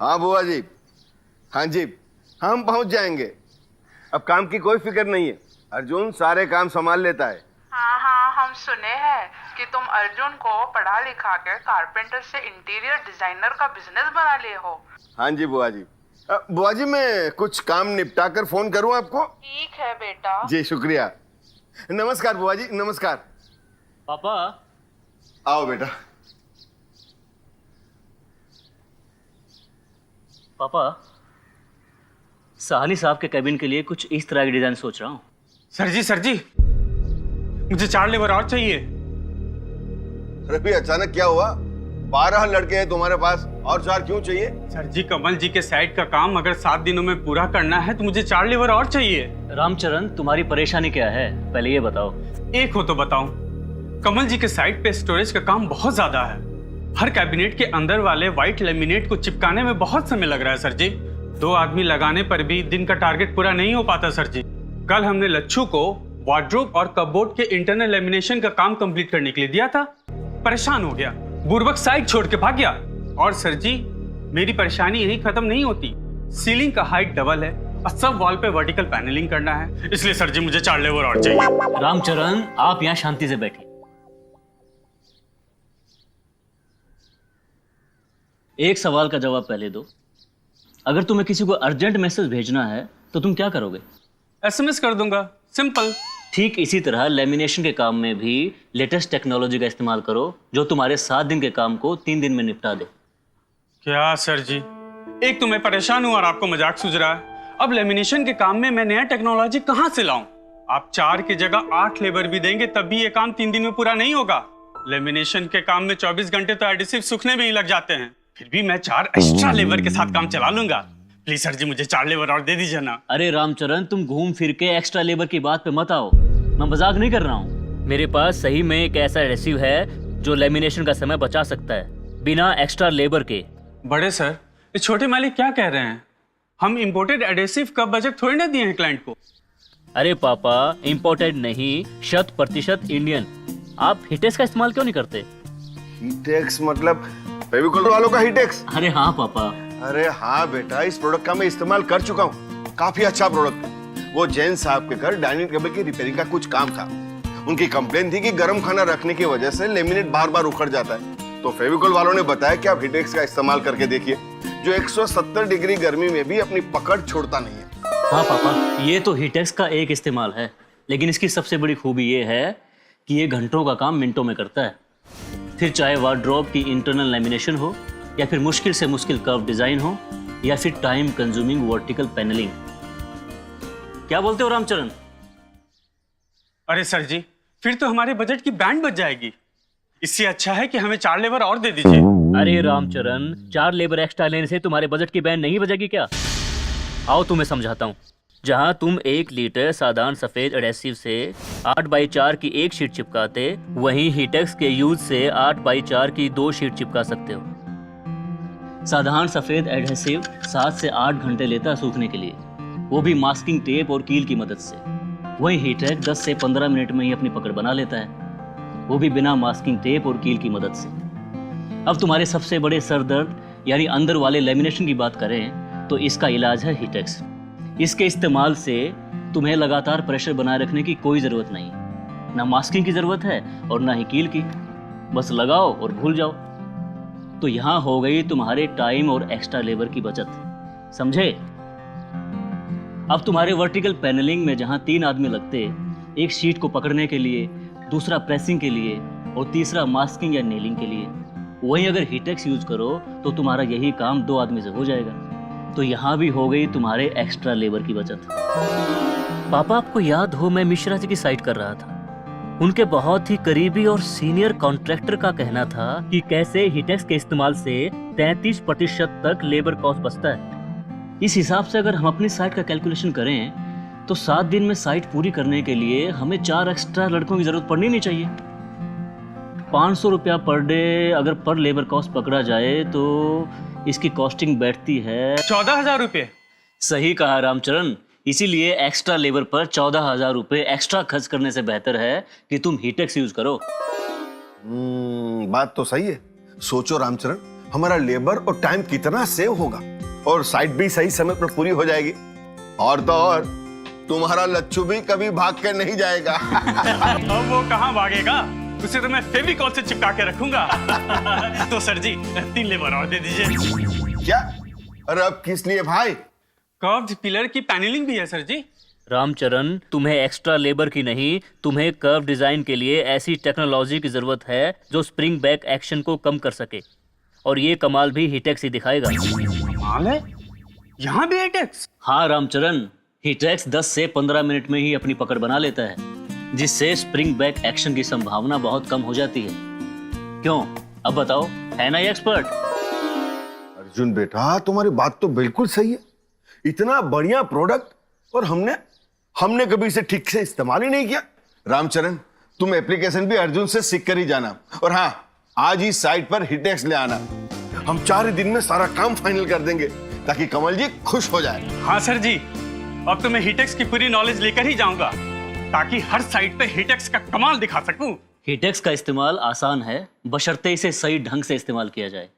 हाँ बुआ जी, हाँ जी, हम पहुंच जाएंगे। अब काम की कोई फिक्र नहीं है, अर्जुन सारे काम संभाल लेता है। हाँ हाँ, हम सुने हैं कि तुम अर्जुन को पढ़ा लिखा के कारपेंटर से इंटीरियर डिजाइनर का बिजनेस बना लिए हो। हाँ जी बुआ जी। बुआ जी मैं कुछ काम निपटा कर फोन करूं आपको? ठीक है बेटा। जी शुक्रिया। नमस्कार बुआ जी, नमस्कार। पापा आओ बेटा। पापा साहनी साहब के कैबिन के लिए कुछ इस तरह की डिजाइन सोच रहा हूँ। सर जी मुझे 4 लेबर और चाहिए। अरे अचानक क्या हुआ? 12 लड़के हैं तुम्हारे पास और 4 क्यों चाहिए? सर जी, कमल जी के साइड का काम अगर 7 दिनों में पूरा करना है तो मुझे 4 लेबर और चाहिए। रामचरण, तुम्हारी परेशानी क्या है, पहले ये बताओ। एक हो तो बताऊं। कमल जी के साइड पे स्टोरेज का काम बहुत ज्यादा है। हर कैबिनेट के अंदर वाले व्हाइट लेमिनेट को चिपकाने में बहुत समय लग रहा है सर जी। 2 आदमी लगाने पर भी दिन का टारगेट पूरा नहीं हो पाता सर जी। कल हमने लच्छू को वार्डरोब और कपबोर्ड के इंटरनल लेमिनेशन का काम कंप्लीट करने के लिए दिया था, परेशान हो गया, बुर्बक साइड छोड़ के भाग गया। और सर जी, मेरी परेशानी यही खत्म नहीं होती। सीलिंग का हाइट डबल है और सब वॉल पे वर्टिकल पैनलिंग करना है, इसलिए सर जी मुझे 4 लेबर और चाहिए। रामचरण, आप यहाँ शांति से बैठिए। एक सवाल का जवाब पहले दो। अगर तुम्हें किसी को अर्जेंट मैसेज भेजना है तो तुम क्या करोगे? SMS कर दूंगा, सिंपल। ठीक इसी तरह लेमिनेशन के काम में भी लेटेस्ट टेक्नोलॉजी का इस्तेमाल करो, जो तुम्हारे 7 दिन के काम को 3 दिन में निपटा दे। क्या सर जी, एक तो मैं परेशान हूं और आपको मजाक सूझ रहा है। अब लेमिनेशन के काम में मैं नया टेक्नोलॉजी कहां से लाऊं? आप 4 की जगह 8 लेबर भी देंगे तब भी ये काम 3 दिन में पूरा नहीं होगा। लेमिनेशन के काम में 24 घंटे तो एडिसिव सूखने में ही लग जाते हैं। फिर भी मैं 4 एक्स्ट्रा लेबर के साथ काम चला लूंगा। प्लीज सर जी मुझे 4 लेबर और दे दीजिए ना। अरे रामचरण, तुम घूम फिर के एक्स्ट्रा लेबर की बात पे मत आओ, मैं मजाक नहीं कर रहा हूँ। मेरे पास सही में एक ऐसा एडेसिव है जो लेमिनेशन का समय बचा सकता है बिना एक्स्ट्रा लेबर के। बड़े सर, ये छोटे मालिक क्या कह रहे हैं? हम इंपोर्टेड एडेसिव का बजट थोड़ी ना दिए हैं क्लाइंट को। अरे पापा, इम्पोर्टेड नहीं, 100% इंडियन। आप हिटेक्स का इस्तेमाल क्यों नहीं करते? हीटेक्स मतलब फेविकोल वालों का हीटेक्स? अरे हाँ पापा। अरे हाँ बेटा, इस प्रोडक्ट का मैं इस्तेमाल कर चुका हूँ, काफी अच्छा प्रोडक्ट है। वो जैन साहब के घर डाइनिंग टेबल की रिपेयरिंग का कुछ काम था। उनकी कंप्लेन थी कि गर्म खाना रखने की वजह से लेमिनेट बार बार उखड़ जाता है। तो फेविकोल वालों ने बताया कि आप हीटेक्स का इस्तेमाल करके देखिए, जो 170 डिग्री गर्मी में भी अपनी पकड़ छोड़ता नहीं है। हाँ पापा, ये तो हीटेक्स का एक इस्तेमाल है, लेकिन इसकी सबसे बड़ी खूबी ये है कि ये घंटों का काम मिनटों में करता है। फिर चाहे वार्डरोब की इंटरनल लेमिनेशन हो, या फिर मुश्किल से मुश्किल कर्व डिजाइन हो, या फिर टाइम कंज्यूमिंग वर्टिकल पैनलिंग। क्या बोलते हो रामचरण? अरे सर जी, फिर तो हमारे बजट की बैंड बच जाएगी। इससे अच्छा है कि हमें 4 लेबर और दे दीजिए। अरे रामचरण, 4 लेबर एक्स्ट्रा लेने से तुम्हारे बजट की बैंड नहीं बजेगी क्या? आओ तुम्हें समझाता हूँ। जहाँ तुम 1 लीटर साधारण सफेद एडेसिव से 8x4 की एक शीट चिपकाते, वहीं हीटेक्स के यूज से 8x4 की 2 शीट चिपका सकते हो। साधारण सफेद एडहेसिव 7 से 8 घंटे लेता है सूखने के लिए, वो भी मास्किंग टेप और कील की मदद से। वही हीटेक 10 से 15 मिनट में ही अपनी पकड़ बना लेता है, वो भी बिना मास्किंग टेप और कील की मदद से। अब तुम्हारे सबसे बड़े सर दर्द यानी अंदर वाले लेमिनेशन की बात करें तो इसका इलाज है हीटेक्स। इसके इस्तेमाल से तुम्हें लगातार प्रेशर बनाए रखने की कोई ज़रूरत नहीं, ना मास्किंग की ज़रूरत है और ना ही कील की। बस लगाओ और भूल जाओ। तो यहाँ हो गई तुम्हारे टाइम और एक्स्ट्रा लेबर की बचत, समझे? अब तुम्हारे वर्टिकल पैनलिंग में जहाँ 3 आदमी लगते, एक शीट को पकड़ने के लिए, दूसरा प्रेसिंग के लिए और तीसरा मास्किंग या नेलिंग के लिए, वहीं अगर हीटेक्स यूज करो तो तुम्हारा यही काम 2 आदमी से हो जाएगा। तो यहाँ भी हो गई तुम्हारे एक्स्ट्रा लेबर की बचत। पापा, आपको याद हो मैं मिश्रा जी की साइट कर रहा था, उनके बहुत ही करीबी और सीनियर कॉन्ट्रैक्टर का कहना था कि कैसे हीटेक्स के इस्तेमाल से 33% तक लेबर कॉस्ट बचता है। इस हिसाब से अगर हम अपनी साइट का कैलकुलेशन करें तो 7 दिन में साइट पूरी करने के लिए हमें 4 एक्स्ट्रा लड़कों की जरूरत पड़नी नहीं चाहिए। 500 रुपया पर डे अगर पर लेबर कॉस्ट पकड़ा जाए तो इसकी कॉस्टिंग बैठती है 14,000 रुपये। सही कहा रामचरण, इसीलिए एक्स्ट्रा लेबर पर 14,000 रुपये एक्स्ट्रा खर्च करने से बेहतर है कि तुम हीटेक्स यूज करो। बात तो सही है। सोचो रामचरण, हमारा लेबर और टाइम कितना सेव होगा। और साइट भी सही समय पर पूरी हो जाएगी। और तो और तुम्हारा लच्छू भी कभी भाग के नहीं जाएगा। अब वो कहाँ भागेगा, उसे तो मैं फेविकॉल से चिपका के रखूंगा। तो सर जी 3 लेबर और दे दीजिए। क्या? अरे अब किस लिए भाई? कर्व्ड पिलर की पैनलिंग भी है सर जी। रामचरण, तुम्हें एक्स्ट्रा लेबर की नहीं, तुम्हें कर्व डिजाइन के लिए ऐसी टेक्नोलॉजी की जरूरत है जो स्प्रिंग बैक एक्शन को कम कर सके। और ये कमाल भी हिटेक्स ही दिखाएगा। कमाल है, यहाँ भी हिटेक्स? हाँ रामचरण, हिटेक्स 10 से 15 मिनट में ही अपनी पकड़ बना लेता है, जिससे स्प्रिंग बैक एक्शन की संभावना बहुत कम हो जाती है। क्यों, अब बताओ, है ना ये एक्सपर्ट? अर्जुन बेटा, तुम्हारी बात तो बिल्कुल सही है। इतना बढ़िया प्रोडक्ट और हमने कभी इसे ठीक से इस्तेमाल ही नहीं किया। रामचरण, तुम एप्लीकेशन भी अर्जुन से सीख कर ही जाना। और हाँ, आज ही साइट पर हिटेक्स ले आना। हम 4 दिन में सारा काम फाइनल कर देंगे ताकि कमल जी खुश हो जाए। हाँ सर जी, अब तो मैं हिटेक्स की पूरी नॉलेज लेकर ही जाऊंगा ताकि हर साइट पे हिटेक्स का कमाल दिखा सकूं। हिटेक्स का इस्तेमाल आसान है, बशर्ते इसे सही ढंग से इस्तेमाल किया जाए।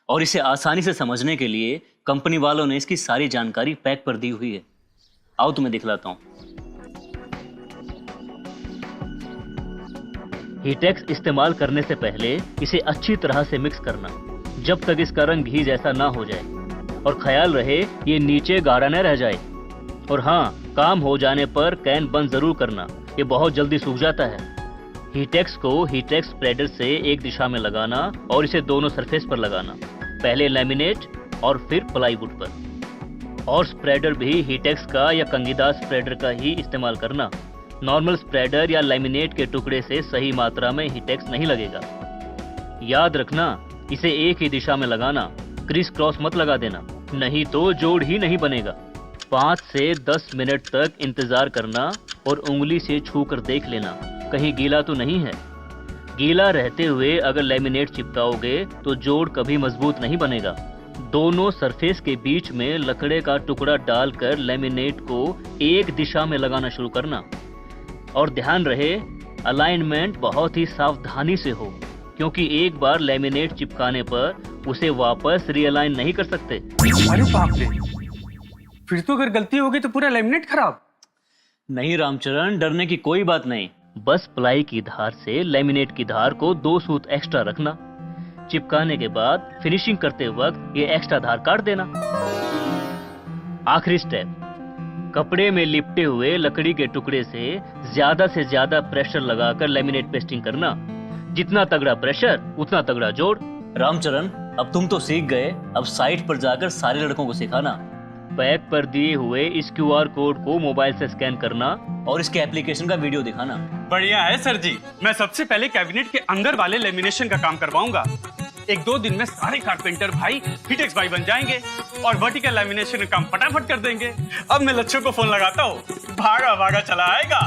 और इसे आसानी से समझने के लिए कंपनी वालों ने इसकी सारी जानकारी पैक पर दी हुई है। आओ तुम्हें दिखलाता हूं। हिटेक्स इस्तेमाल करने से पहले इसे अच्छी तरह से मिक्स करना, जब तक इसका रंग घी जैसा ना हो जाए। और ख्याल रहे ये नीचे गाढ़ा न रह जाए। और हाँ, काम हो जाने पर कैन बंद जरूर करना, ये बहुत जल्दी सूख जाता है। हिटेक्स को हिटेक्स स्प्रेडर से एक दिशा में लगाना और इसे दोनों सरफेस पर लगाना, पहले लैमिनेट और फिर प्लाईवुड पर। और स्प्रेडर भी हिटेक्स का या कंघीदार स्प्रेडर का ही इस्तेमाल करना। नॉर्मल स्प्रेडर या लैमिनेट के टुकड़े से सही मात्रा में हिटेक्स नहीं लगेगा। याद रखना, इसे एक ही दिशा में लगाना, क्रिस क्रॉस मत लगा देना, नहीं तो जोड़ ही नहीं बनेगा। 5 से 10 मिनट तक इंतजार करना और उंगली से छू कर देख लेना कहीं गीला तो नहीं है। गीला रहते हुए अगर लैमिनेट चिपकाओगे तो जोड़ कभी मजबूत नहीं बनेगा। दोनों सरफेस के बीच में लकड़े का टुकड़ा डालकर लैमिनेट को एक दिशा में लगाना शुरू करना। और ध्यान रहे, अलाइनमेंट बहुत ही सावधानी से हो, क्योंकि एक बार लैमिनेट चिपकाने पर उसे वापस रीअलाइन नहीं कर सकते। अरे बाप रे, फिर तो अगर गलती होगी तो पूरा लैमिनेट खराब। नहीं रामचरण, डरने की कोई बात नहीं। बस प्लाई की धार से लैमिनेट की धार को 2 सूत एक्स्ट्रा रखना। चिपकाने के बाद फिनिशिंग करते वक्त ये एक्स्ट्रा धार काट देना। आखिरी स्टेप, कपड़े में लिपटे हुए लकड़ी के टुकड़े से ज्यादा प्रेशर लगाकर लैमिनेट पेस्टिंग करना। जितना तगड़ा प्रेशर उतना तगड़ा जोड़। रामचरण, अब तुम तो सीख गए, अब साइट पर जाकर सारे लड़कों को सिखाना। पैक पर दिए हुए इस QR कोड को मोबाइल से स्कैन करना और इसके एप्लीकेशन का वीडियो दिखाना। बढ़िया है सर जी, मैं सबसे पहले कैबिनेट के अंदर वाले लेमिनेशन का काम करवाऊंगा। 1-2 दिन में सारे कारपेंटर भाई हिटेक्स भाई बन जाएंगे और वर्टिकल लैमिनेशन का काम फटाफट कर देंगे। अब मैं लच्छू को फोन लगाता हूँ, भागा चला आएगा।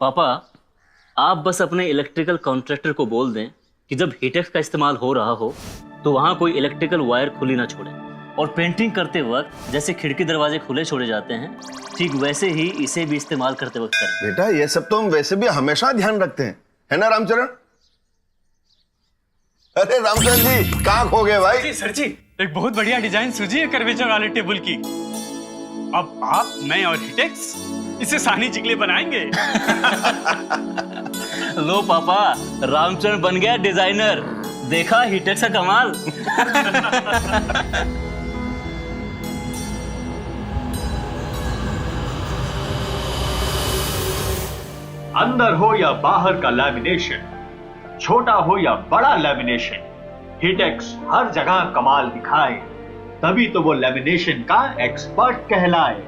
पापा, आप बस अपने इलेक्ट्रिकल कॉन्ट्रैक्टर को बोल दें कि जब हिटेक्स का इस्तेमाल हो रहा हो तो वहाँ कोई इलेक्ट्रिकल वायर खुली ना छोड़े। और पेंटिंग करते वक्त जैसे खिड़की दरवाजे खुले छोड़े जाते हैं, ठीक वैसे ही इसे भी इस्तेमाल करते वक्त करें। बेटा, ये सब तो हम वैसे भी हमेशा ध्यान रखते हैं, है ना रामचरण? अरे रामचरण जी, कहाँ खो गए भाई? जी सर जी, एक बहुत बढ़िया डिजाइन सूझी है कर्वेचर वाले टेबल की। अब आप, मैं और हिटेक्स इसे सानी चिकले बनाएंगे। लो पापा, रामचरण बन गया डिजाइनर। देखा हिटेक्स का कमाल। अंदर हो या बाहर का लैमिनेशन, छोटा हो या बड़ा लैमिनेशन, हिटेक्स हर जगह कमाल दिखाए, तभी तो वो लैमिनेशन का एक्सपर्ट कहलाए।